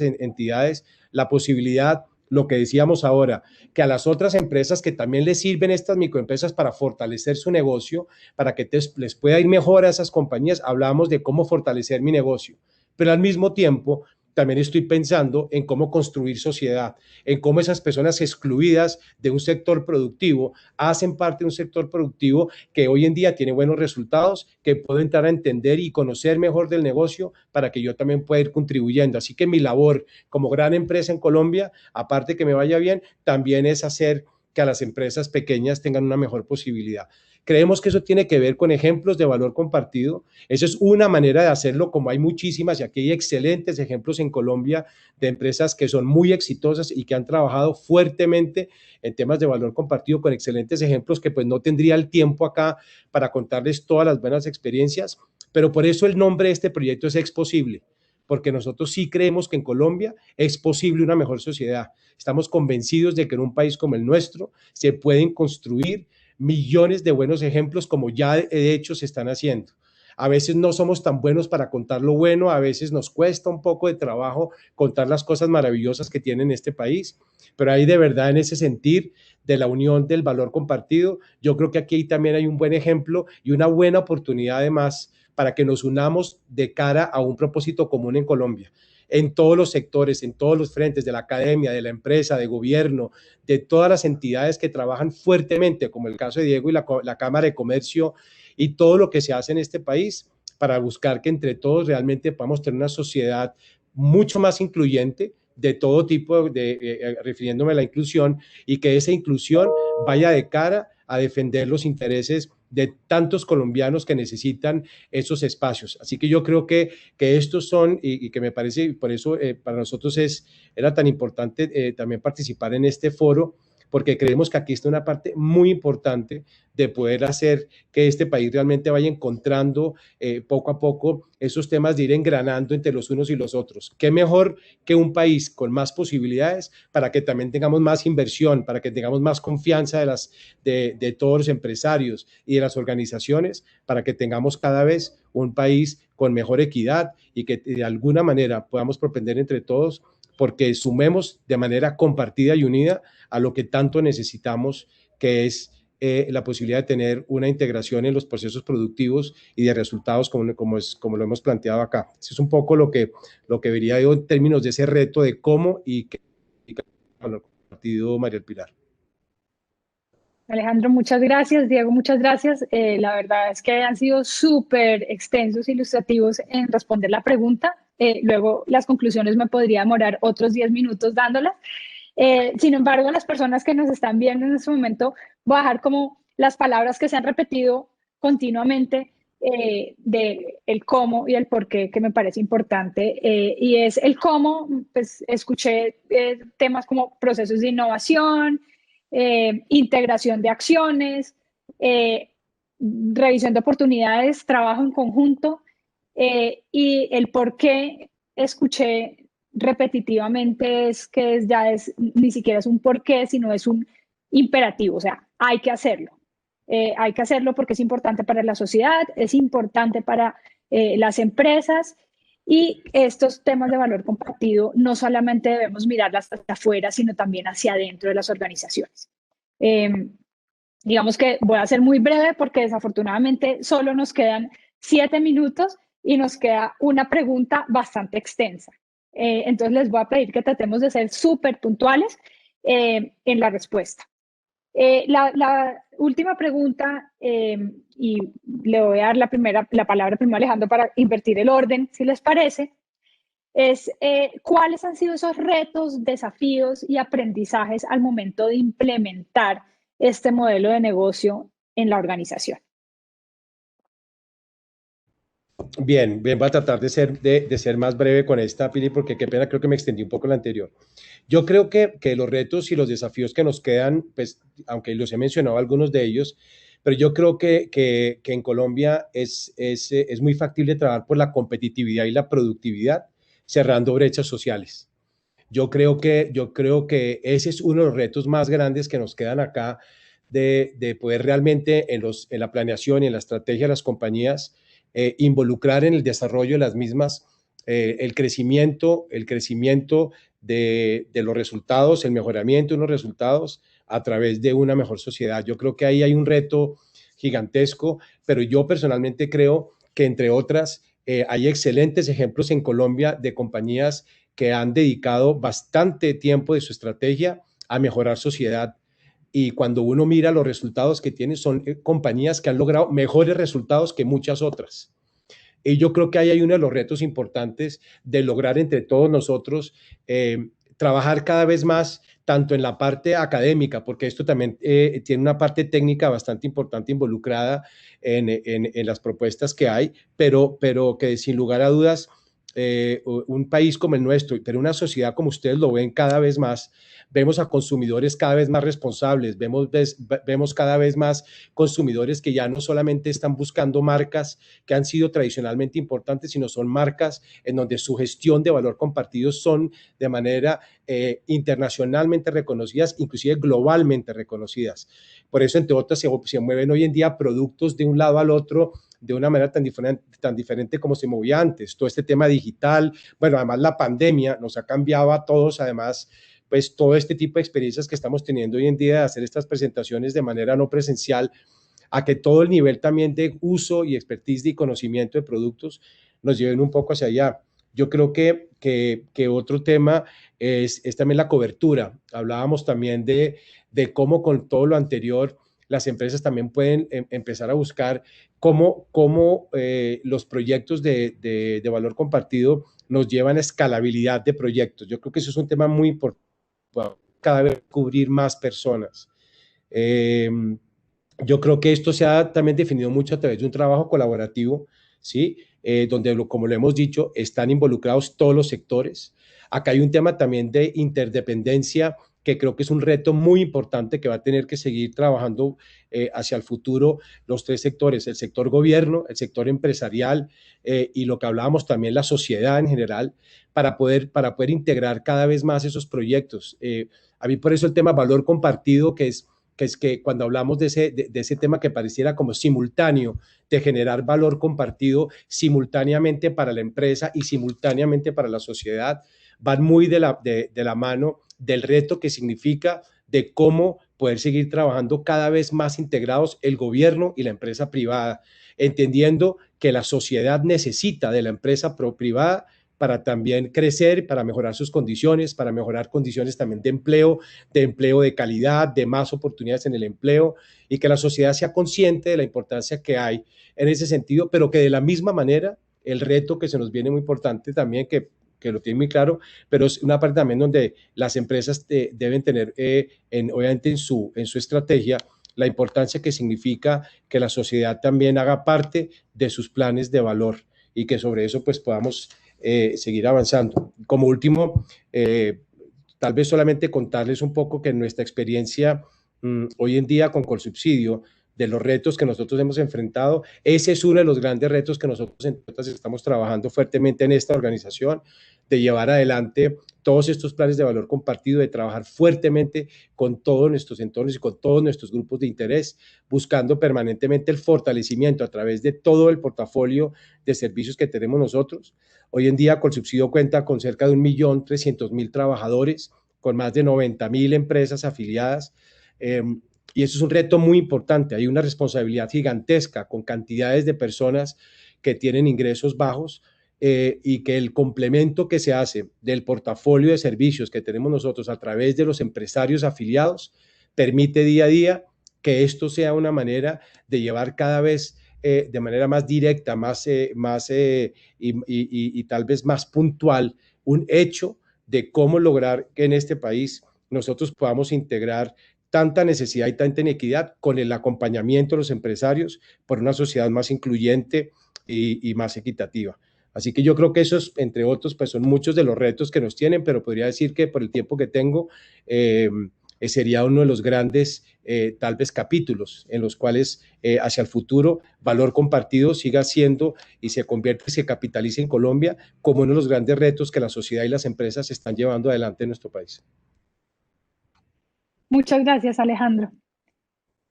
entidades la posibilidad, lo que decíamos ahora, que a las otras empresas que también les sirven estas microempresas para fortalecer su negocio, para que les pueda ir mejor a esas compañías. Hablamos de cómo fortalecer mi negocio, pero al mismo tiempo también estoy pensando en cómo construir sociedad, en cómo esas personas excluidas de un sector productivo hacen parte de un sector productivo que hoy en día tiene buenos resultados, que puedo entrar a entender y conocer mejor del negocio para que yo también pueda ir contribuyendo. Así que mi labor como gran empresa en Colombia, aparte que me vaya bien, también es hacer que a las empresas pequeñas tengan una mejor posibilidad. Creemos que eso tiene que ver con ejemplos de valor compartido. Esa es una manera de hacerlo, como hay muchísimas, y aquí hay excelentes ejemplos en Colombia de empresas que son muy exitosas y que han trabajado fuertemente en temas de valor compartido con excelentes ejemplos que pues no tendría el tiempo acá para contarles todas las buenas experiencias, pero por eso el nombre de este proyecto es Exposible, porque nosotros sí creemos que en Colombia es posible una mejor sociedad. Estamos convencidos de que en un país como el nuestro se pueden construir millones de buenos ejemplos como ya de hecho se están haciendo. A veces no somos tan buenos para contar lo bueno, a veces nos cuesta un poco de trabajo contar las cosas maravillosas que tiene este país, pero ahí de verdad en ese sentir de la unión del valor compartido, yo creo que aquí también hay un buen ejemplo y una buena oportunidad además para que nos unamos de cara a un propósito común en Colombia, en todos los sectores, en todos los frentes de la academia, de la empresa, de gobierno, de todas las entidades que trabajan fuertemente, como el caso de Diego y la Cámara de Comercio y todo lo que se hace en este país para buscar que entre todos realmente podamos tener una sociedad mucho más incluyente de todo tipo, refiriéndome a la inclusión, y que esa inclusión vaya de cara a defender los intereses de tantos colombianos que necesitan esos espacios. Así que yo creo que estos son, y que me parece, por eso para nosotros era tan importante también participar en este foro, porque creemos que aquí está una parte muy importante de poder hacer que este país realmente vaya encontrando poco a poco esos temas de ir engranando entre los unos y los otros. ¿Qué mejor que un país con más posibilidades para que también tengamos más inversión, para que tengamos más confianza de todos los empresarios y de las organizaciones, para que tengamos cada vez un país con mejor equidad y que de alguna manera podamos propender entre todos porque sumemos de manera compartida y unida a lo que tanto necesitamos, que es la posibilidad de tener una integración en los procesos productivos y de resultados como lo hemos planteado acá. Eso es un poco lo que vería yo en términos de ese reto de cómo y qué compartido, María del Pilar.
Alejandro, muchas gracias. Diego, muchas gracias. La verdad es que han sido súper extensos e ilustrativos en responder la pregunta. Luego las conclusiones me podría demorar otros 10 minutos dándolas. Sin embargo, las personas que nos están viendo en este momento, voy a dejar como las palabras que se han repetido continuamente de el cómo y el por qué, que me parece importante. Y es el cómo, pues escuché temas como procesos de innovación, integración de acciones, revisión de oportunidades, trabajo en conjunto, y el por qué escuché repetitivamente es que ni siquiera es un por qué, sino es un imperativo, o sea, hay que hacerlo. Hay que hacerlo porque es importante para la sociedad, es importante para las empresas, y estos temas de valor compartido no solamente debemos mirarlas hacia afuera, sino también hacia adentro de las organizaciones. Digamos que voy a ser muy breve porque desafortunadamente solo nos quedan 7 minutos y nos queda una pregunta bastante extensa. Entonces les voy a pedir que tratemos de ser súper puntuales en la respuesta. La última pregunta, y le voy a dar la palabra primero a Alejandro para invertir el orden, si les parece, es cuáles han sido esos retos, desafíos y aprendizajes al momento de implementar este modelo de negocio en la organización.
Bien, bien, voy a tratar de ser más breve con esta, Pili, porque qué pena, creo que me extendí un poco la anterior. Yo creo que los retos y los desafíos que nos quedan, pues, aunque los he mencionado algunos de ellos, pero yo creo que en Colombia es muy factible trabajar por la competitividad y la productividad, cerrando brechas sociales. Yo creo que ese es uno de los retos más grandes que nos quedan acá de poder realmente en la planeación y en la estrategia de las compañías involucrar en el desarrollo de las mismas el crecimiento de los resultados, el mejoramiento de unos resultados a través de una mejor sociedad. Yo creo que ahí hay un reto gigantesco, pero yo personalmente creo que entre otras hay excelentes ejemplos en Colombia de compañías que han dedicado bastante tiempo de su estrategia a mejorar sociedad. Y cuando uno mira los resultados que tienen, son compañías que han logrado mejores resultados que muchas otras. Y yo creo que ahí hay uno de los retos importantes de lograr entre todos nosotros trabajar cada vez más, tanto en la parte académica, porque esto también tiene una parte técnica bastante importante involucrada en las propuestas que hay, pero que sin lugar a dudas, un país como el nuestro, pero una sociedad como ustedes lo ven cada vez más, vemos a consumidores cada vez más responsables, vemos cada vez más consumidores que ya no solamente están buscando marcas que han sido tradicionalmente importantes, sino son marcas en donde su gestión de valor compartido son de manera internacionalmente reconocidas, inclusive globalmente reconocidas. Por eso, entre otras, se mueven hoy en día productos de un lado al otro de una manera tan diferente como se movía antes. Todo este tema digital, bueno, además la pandemia nos ha cambiado a todos, además, pues todo este tipo de experiencias que estamos teniendo hoy en día de hacer estas presentaciones de manera no presencial, a que todo el nivel también de uso y expertise y conocimiento de productos nos lleven un poco hacia allá. Yo creo que otro tema es también la cobertura. Hablábamos también de cómo con todo lo anterior las empresas también pueden empezar a buscar cómo los proyectos de valor compartido nos llevan a escalabilidad de proyectos. Yo creo que eso es un tema muy importante, cada vez cubrir más personas. Eh, yo creo que esto se ha también definido mucho a través de un trabajo colaborativo, ¿sí? Donde, como lo hemos dicho, están involucrados todos los sectores. Acá hay un tema también de interdependencia que creo que es un reto muy importante que va a tener que seguir trabajando hacia el futuro los tres sectores, el sector gobierno, el sector empresarial y lo que hablábamos también, la sociedad en general, para poder integrar cada vez más esos proyectos. A mí por eso el tema valor compartido, que es que cuando hablamos de ese tema que pareciera como simultáneo, de generar valor compartido simultáneamente para la empresa y simultáneamente para la sociedad, van muy de la mano del reto que significa de cómo poder seguir trabajando cada vez más integrados el gobierno y la empresa privada, entendiendo que la sociedad necesita de la empresa privada para también crecer, para mejorar sus condiciones, para mejorar condiciones también de empleo de calidad, de más oportunidades en el empleo, y que la sociedad sea consciente de la importancia que hay en ese sentido, pero que de la misma manera el reto que se nos viene muy importante también, que lo tiene muy claro, pero es una parte también donde las empresas deben tener, obviamente en su estrategia, la importancia que significa que la sociedad también haga parte de sus planes de valor y que sobre eso pues podamos seguir avanzando. Como último, tal vez solamente contarles un poco que en nuestra experiencia hoy en día con Colsubsidio, de los retos que nosotros hemos enfrentado, ese es uno de los grandes retos que nosotros estamos trabajando fuertemente en esta organización, de llevar adelante todos estos planes de valor compartido, de trabajar fuertemente con todos nuestros entornos y con todos nuestros grupos de interés, buscando permanentemente el fortalecimiento a través de todo el portafolio de servicios que tenemos nosotros. Hoy en día Colsubsidio cuenta con cerca de 1.300.000 trabajadores, con más de 90.000 empresas afiliadas, y eso es un reto muy importante. Hay una responsabilidad gigantesca con cantidades de personas que tienen ingresos bajos y que el complemento que se hace del portafolio de servicios que tenemos nosotros a través de los empresarios afiliados permite día a día que esto sea una manera de llevar cada vez de manera más directa, y tal vez más puntual un hecho de cómo lograr que en este país nosotros podamos integrar tanta necesidad y tanta inequidad con el acompañamiento de los empresarios por una sociedad más incluyente y más equitativa. Así que yo creo que esos, entre otros, pues son muchos de los retos que nos tienen, pero podría decir que por el tiempo que tengo, sería uno de los grandes, tal vez, capítulos en los cuales hacia el futuro valor compartido siga siendo y se convierta y se capitalice en Colombia como uno de los grandes retos que la sociedad y las empresas están llevando adelante en nuestro país.
Muchas gracias, Alejandro.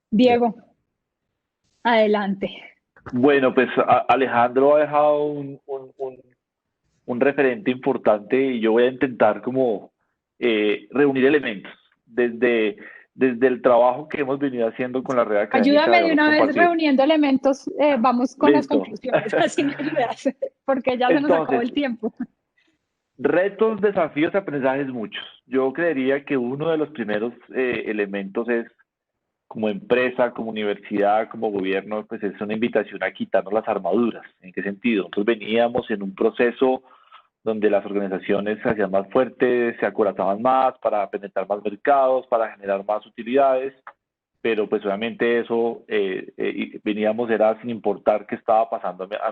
Diego, adelante.
Bueno, pues Alejandro ha dejado un referente importante y yo voy a intentar como reunir elementos desde el trabajo que hemos venido haciendo con la red académica.
Ayúdame de una vez reuniendo elementos, vamos con las conclusiones, así me ayudas, porque ya se nos acabó el tiempo.
Retos, desafíos, aprendizajes muchos. Yo creería que uno de los primeros elementos es, como empresa, como universidad, como gobierno, pues es una invitación a quitarnos las armaduras. ¿En qué sentido? Nosotros veníamos en un proceso donde las organizaciones se hacían más fuertes, se acorazaban más para penetrar más mercados, para generar más utilidades, pero pues obviamente eso veníamos era sin importar qué estaba pasando a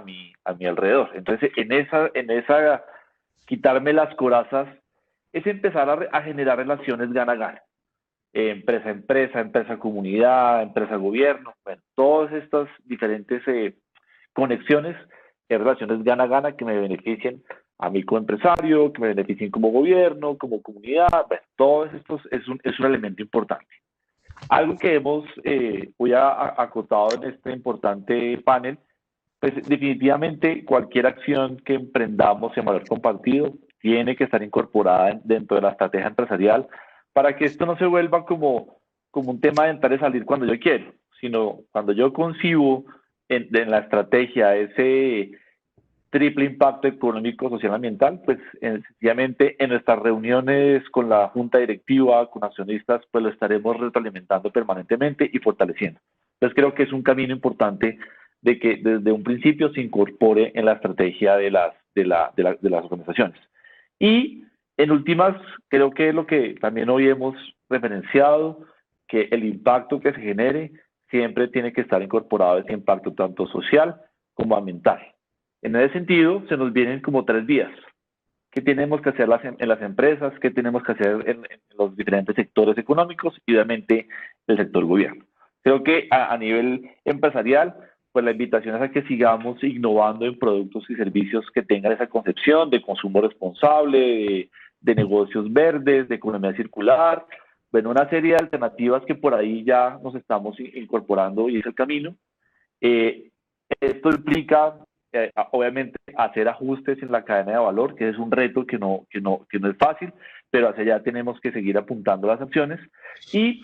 mi alrededor. Entonces, en esa quitarme las corazas es empezar a generar relaciones gana-gana. Empresa-empresa, empresa-comunidad, empresa-gobierno, bueno, todas estas diferentes conexiones, relaciones gana-gana que me beneficien a mí como empresario, que me beneficien como gobierno, como comunidad, bueno, todo esto es un elemento importante. Algo que hemos hoy acotado en este importante panel, pues definitivamente cualquier acción que emprendamos en valor compartido tiene que estar incorporada dentro de la estrategia empresarial para que esto no se vuelva como un tema de entrar y salir cuando yo quiero, sino cuando yo concibo en la estrategia ese triple impacto económico, social y ambiental, pues sencillamente en nuestras reuniones con la junta directiva, con accionistas, pues lo estaremos retroalimentando permanentemente y fortaleciendo. Entonces creo que es un camino importante de que desde un principio se incorpore en la estrategia de las organizaciones. Y en últimas, creo que lo que también hoy hemos referenciado, que el impacto que se genere siempre tiene que estar incorporado ese impacto tanto social como ambiental. En ese sentido, se nos vienen como 3 vías. ¿Qué tenemos que hacer en las empresas? ¿Qué tenemos que hacer en los diferentes sectores económicos? Y obviamente el sector gobierno. Creo que a nivel empresarial, pues la invitación es a que sigamos innovando en productos y servicios que tengan esa concepción de consumo responsable, de negocios verdes, de economía circular, bueno, una serie de alternativas que por ahí ya nos estamos incorporando y es el camino. Esto implica, obviamente, hacer ajustes en la cadena de valor, que es un reto que no es fácil, pero hacia allá tenemos que seguir apuntando las acciones y,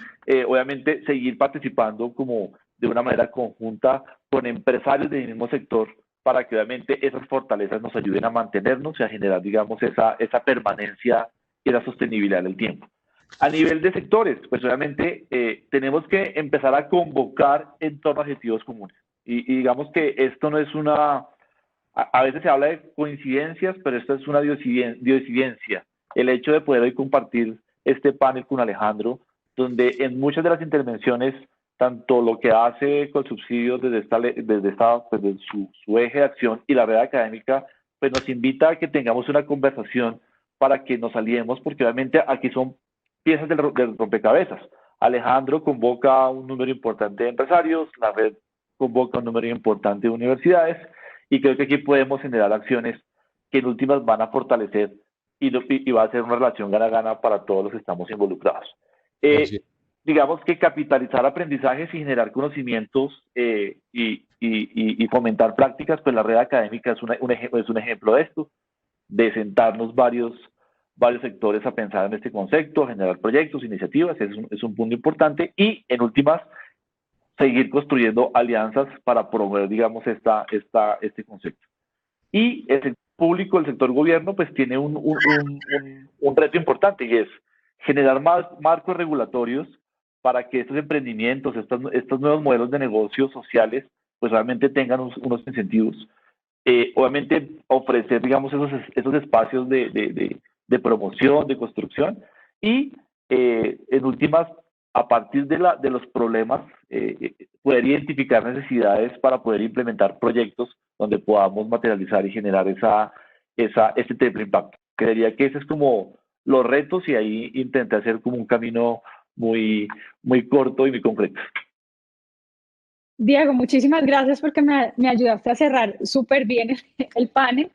obviamente, seguir participando como de una manera conjunta con empresarios del mismo sector para que, obviamente, esas fortalezas nos ayuden a mantenernos y a generar, digamos, esa permanencia y esa sostenibilidad del tiempo. A nivel de sectores, pues obviamente tenemos que empezar a convocar en torno a objetivos comunes. Y digamos que esto no es a veces se habla de coincidencias, pero esto es una diosidencia. El hecho de poder hoy compartir este panel con Alejandro, donde en muchas de las intervenciones, tanto lo que hace con subsidios desde su eje de acción y la red académica, pues nos invita a que tengamos una conversación para que nos aliemos, porque obviamente aquí son piezas del rompecabezas. Alejandro convoca un número importante de empresarios, la red convoca un número importante de universidades, y creo que aquí podemos generar acciones que en últimas van a fortalecer y va a ser una relación gana-gana para todos los que estamos involucrados. Digamos que capitalizar aprendizajes y generar conocimientos y fomentar prácticas, pues la red académica es un ejemplo de esto, de sentarnos varios sectores a pensar en este concepto, generar proyectos, iniciativas, es un punto importante, y en últimas, seguir construyendo alianzas para promover, digamos, este concepto. Y el sector público, el sector gobierno, pues tiene un reto importante, y es generar más marcos regulatorios para que estos emprendimientos, estos nuevos modelos de negocios sociales, pues realmente tengan unos incentivos. Obviamente ofrecer, digamos, esos espacios de promoción, de construcción, y en últimas, a partir de los problemas, poder identificar necesidades para poder implementar proyectos donde podamos materializar y generar ese triple impacto. Creería que ese es como los retos y ahí intenté hacer como un camino muy corto y muy concreto.
Diego, muchísimas gracias porque me ayudaste a cerrar súper bien el panel.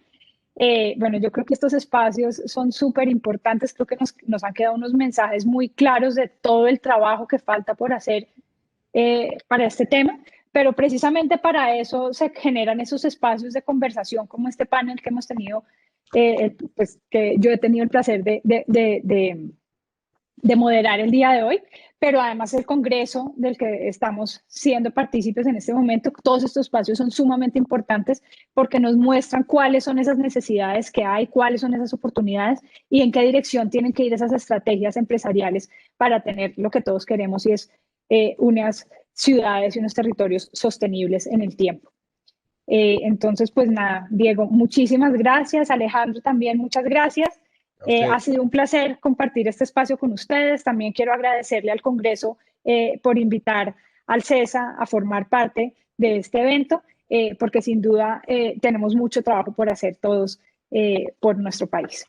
Bueno, yo creo que estos espacios son súper importantes, creo que nos han quedado unos mensajes muy claros de todo el trabajo que falta por hacer para este tema, pero precisamente para eso se generan esos espacios de conversación como este panel que hemos tenido, pues que yo he tenido el placer de moderar el día de hoy, pero además el Congreso del que estamos siendo partícipes en este momento, todos estos espacios son sumamente importantes porque nos muestran cuáles son esas necesidades que hay, cuáles son esas oportunidades y en qué dirección tienen que ir esas estrategias empresariales para tener lo que todos queremos y es unas ciudades y unos territorios sostenibles en el tiempo. Entonces, pues nada, Diego, muchísimas gracias. Alejandro, también muchas gracias. Ha sido un placer compartir este espacio con ustedes. También quiero agradecerle al Congreso por invitar al CESA a formar parte de este evento, porque sin duda tenemos mucho trabajo por hacer todos por nuestro país.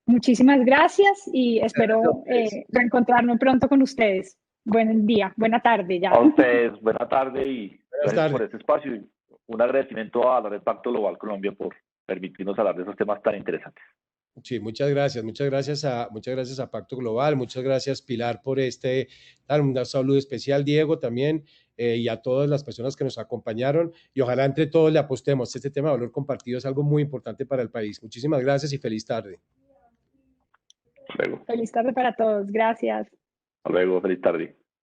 Muchísimas gracias y espero reencontrarme pronto con ustedes. Buen día, buena tarde ya.
A ustedes, buena tarde y gracias por este espacio y un agradecimiento a la Red Pacto Global Colombia por permitirnos hablar de esos temas tan interesantes.
Sí, muchas gracias a Pacto Global, muchas gracias Pilar por un saludo especial, Diego también, y a todas las personas que nos acompañaron, y ojalá entre todos le apostemos. Este tema de valor compartido es algo muy importante para el país. Muchísimas gracias y feliz tarde.
Hasta luego.
Feliz tarde para todos, gracias.
Hasta luego, feliz tarde.